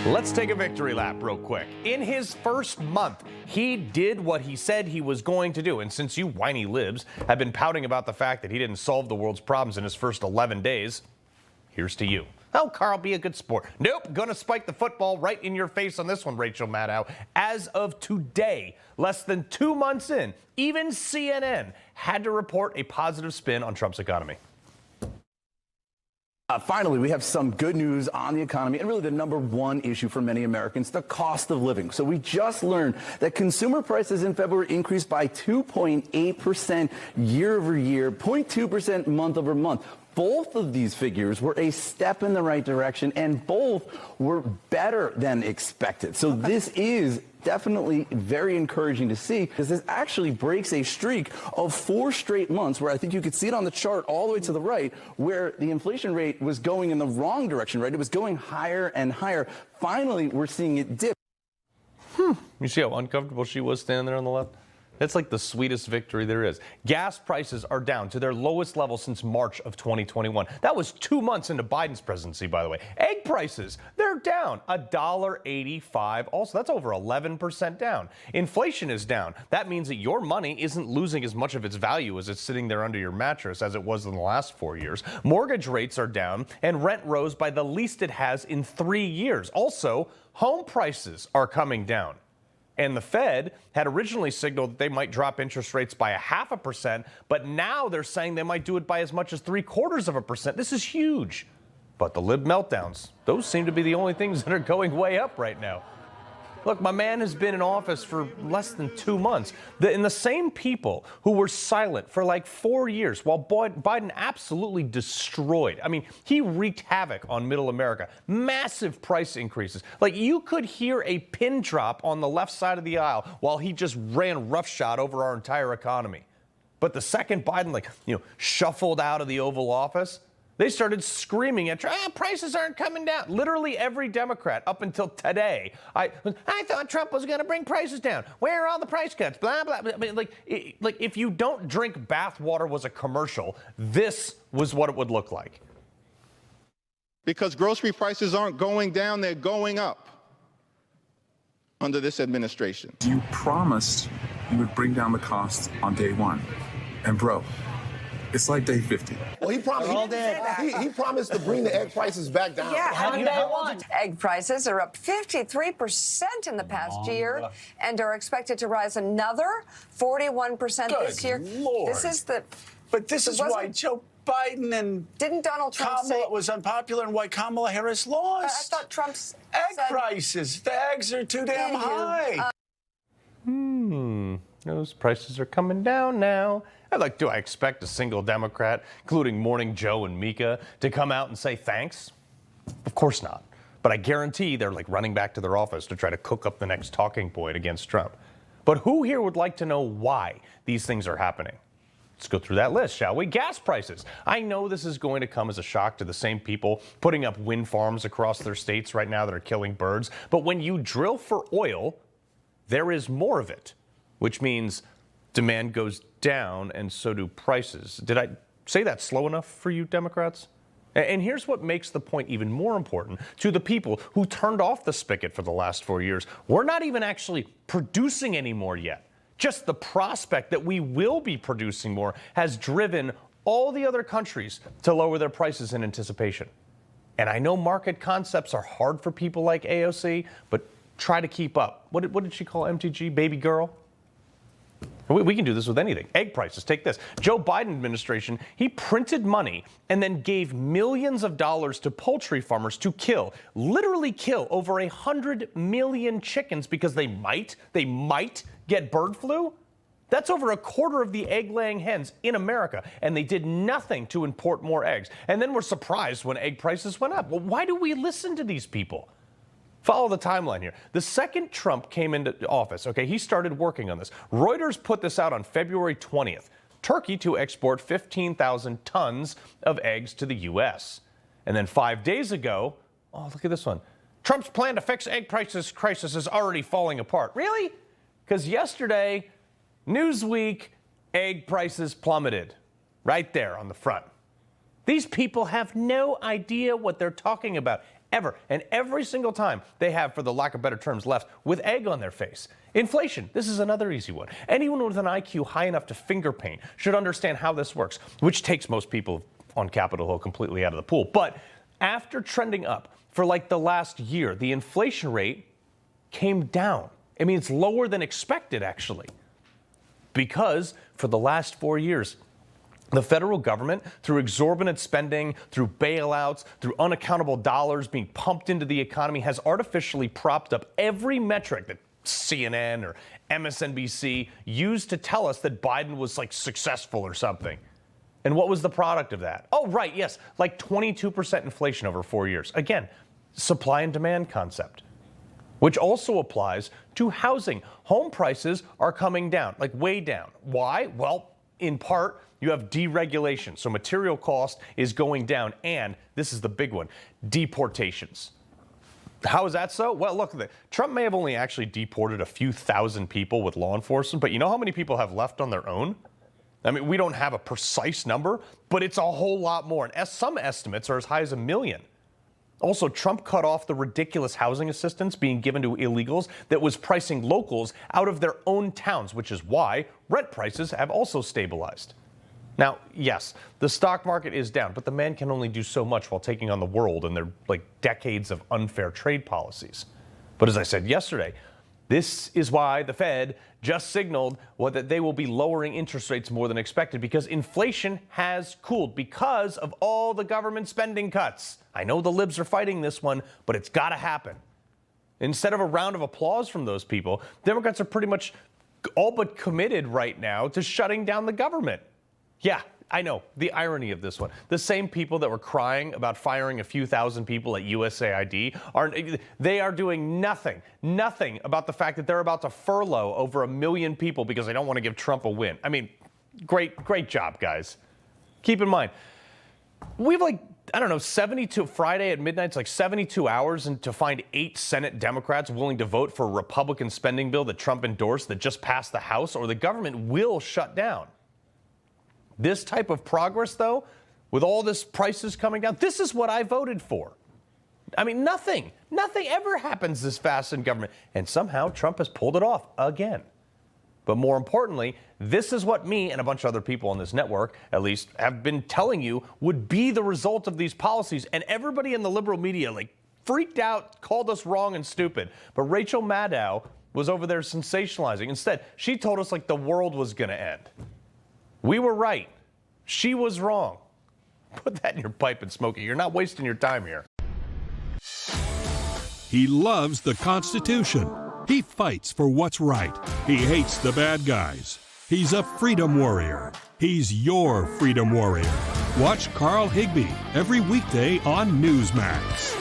Let's take a victory lap real quick. In his first month, he did what he said he was going to do. And since you whiny libs have been pouting about the fact that he didn't solve the world's problems in his first 11 days, here's to you. Oh, Carl, be a good sport. Nope, gonna spike the football right in your face on this one, Rachel Maddow. As of today, less than 2 months in, even CNN had to report a positive spin on Trump's economy. Finally, we have some good news on the economy and really the number one issue for many Americans, the cost of living. So we just learned that consumer prices in February increased by 2.8% year over year, 0.2% month over month. Both of these figures were a step in the right direction, and both were better than expected. So this is definitely very encouraging to see, because this actually breaks a streak of 4 straight months where I think you could see it on the chart all the way to the right, where the inflation rate was going in the wrong direction, right? It was going higher and higher. Finally, we're seeing it dip. You see how uncomfortable she was standing there on the left? It's like the sweetest victory there is. Gas prices are down to their lowest level since March of 2021. That was 2 months into Biden's presidency, by the way. Egg prices, they're down $1.85. Also, that's over 11% down. Inflation is down. That means that your money isn't losing as much of its value as it's sitting there under your mattress as it was in the last 4 years. Mortgage rates are down, and rent rose by the least it has in 3 years. Also, home prices are coming down. And the Fed had originally signaled that they might drop interest rates by 0.5%, but now they're saying they might do it by as much as 0.75%. This is huge. But the lib meltdowns, those seem to be the only things that are going way up right now. Look, my man has been in office for less than 2 months. And the same people who were silent for like 4 years while Biden absolutely destroyed. I mean, he wreaked havoc on middle America. Massive price increases. Like, you could hear a pin drop on the left side of the aisle while he just ran roughshod over our entire economy. But the second Biden, shuffled out of the Oval Office, they started screaming at Trump, prices aren't coming down. Literally every Democrat up until today. I thought Trump was going to bring prices down. Where are all the price cuts? Blah, blah, blah. I mean, if you don't drink bathwater was a commercial, this was what it would look like. Because grocery prices aren't going down, they're going up under this administration. You promised you would bring down the cost on day one. And bro, it's like day 50. Well, he promised to bring the egg prices back down. Yeah, on day one. Egg prices are up 53% in the past year and are expected to rise another 41% this year. Lord. But this is why Joe Biden and didn't Donald Trump Kamala was unpopular and why Kamala Harris lost. I thought Trump's egg prices. The eggs are too damn high. Those prices are coming down now. Do I expect a single Democrat, including Morning Joe and Mika, to come out and say thanks? Of course not. But I guarantee they're running back to their office to try to cook up the next talking point against Trump. But who here would like to know why these things are happening? Let's go through that list, shall we? Gas prices. I know this is going to come as a shock to the same people putting up wind farms across their states right now that are killing birds. But when you drill for oil, there is more of it, which means demand goes down and so do prices. Did I say that slow enough for you Democrats? And here's what makes the point even more important to the people who turned off the spigot for the last 4 years. We're not even actually producing anymore yet. Just the prospect that we will be producing more has driven all the other countries to lower their prices in anticipation. And I know market concepts are hard for people like AOC, but try to keep up. What did she call MTG? Baby girl? We can do this with anything. Egg prices, take this. Joe Biden administration, he printed money and then gave millions of dollars to poultry farmers to literally kill over 100 million chickens because they might get bird flu. That's over a quarter of the egg-laying hens in America, and they did nothing to import more eggs. And then we're surprised when egg prices went up. Well, why do we listen to these people? Follow the timeline here. The second Trump came into office, he started working on this. Reuters put this out on February 20th. Turkey to export 15,000 tons of eggs to the U.S. And then 5 days ago, look at this one. Trump's plan to fix egg prices crisis is already falling apart. Really? Because yesterday, Newsweek, egg prices plummeted. Right there on the front. These people have no idea what they're talking about. ever. And every single time they have, for the lack of better terms, left with egg on their face. Inflation, this is another easy one. Anyone with an IQ high enough to finger paint should understand how this works, which takes most people on Capitol Hill completely out of the pool. But after trending up for like the last year, the inflation rate came down. I mean, it's lower than expected, actually, because for the last 4 years, the federal government, through exorbitant spending, through bailouts, through unaccountable dollars being pumped into the economy, has artificially propped up every metric that CNN or MSNBC used to tell us that Biden was like successful or something. And what was the product of that? Oh, right, yes, like 22% inflation over 4 years. Again, supply and demand concept, which also applies to housing. Home prices are coming down, like way down. Why? Well, in part, you have deregulation. So material cost is going down. And this is the big one, deportations. How is that so? Well, look, Trump may have only actually deported a few thousand people with law enforcement, but you know how many people have left on their own? I mean, we don't have a precise number, but it's a whole lot more. And some estimates are as high as 1 million. Also, Trump cut off the ridiculous housing assistance being given to illegals that was pricing locals out of their own towns, which is why rent prices have also stabilized. Now, yes, the stock market is down, but the man can only do so much while taking on the world and their decades of unfair trade policies. But as I said yesterday, this is why the Fed just signaled that they will be lowering interest rates more than expected, because inflation has cooled because of all the government spending cuts. I know the libs are fighting this one, but it's got to happen. Instead of a round of applause from those people, Democrats are pretty much all but committed right now to shutting down the government. Yeah, I know, the irony of this one. The same people that were crying about firing a few thousand people at USAID are doing nothing about the fact that they're about to furlough over 1 million people because they don't want to give Trump a win. I mean, great job, guys. Keep in mind, we have 72 Friday at midnight, it's like 72 hours and to find 8 Senate Democrats willing to vote for a Republican spending bill that Trump endorsed that just passed the House, or the government will shut down. This type of progress, though, with all this prices coming down, this is what I voted for. I mean, nothing ever happens this fast in government. And somehow Trump has pulled it off again. But more importantly, this is what me and a bunch of other people on this network, at least, have been telling you would be the result of these policies. And everybody in the liberal media, freaked out, called us wrong and stupid. But Rachel Maddow was over there sensationalizing. Instead, she told us the world was going to end. We were right. She was wrong. Put that in your pipe and smoke it. You're not wasting your time here. He loves the Constitution. He fights for what's right. He hates the bad guys. He's a freedom warrior. He's your freedom warrior. Watch Carl Higbie every weekday on Newsmax.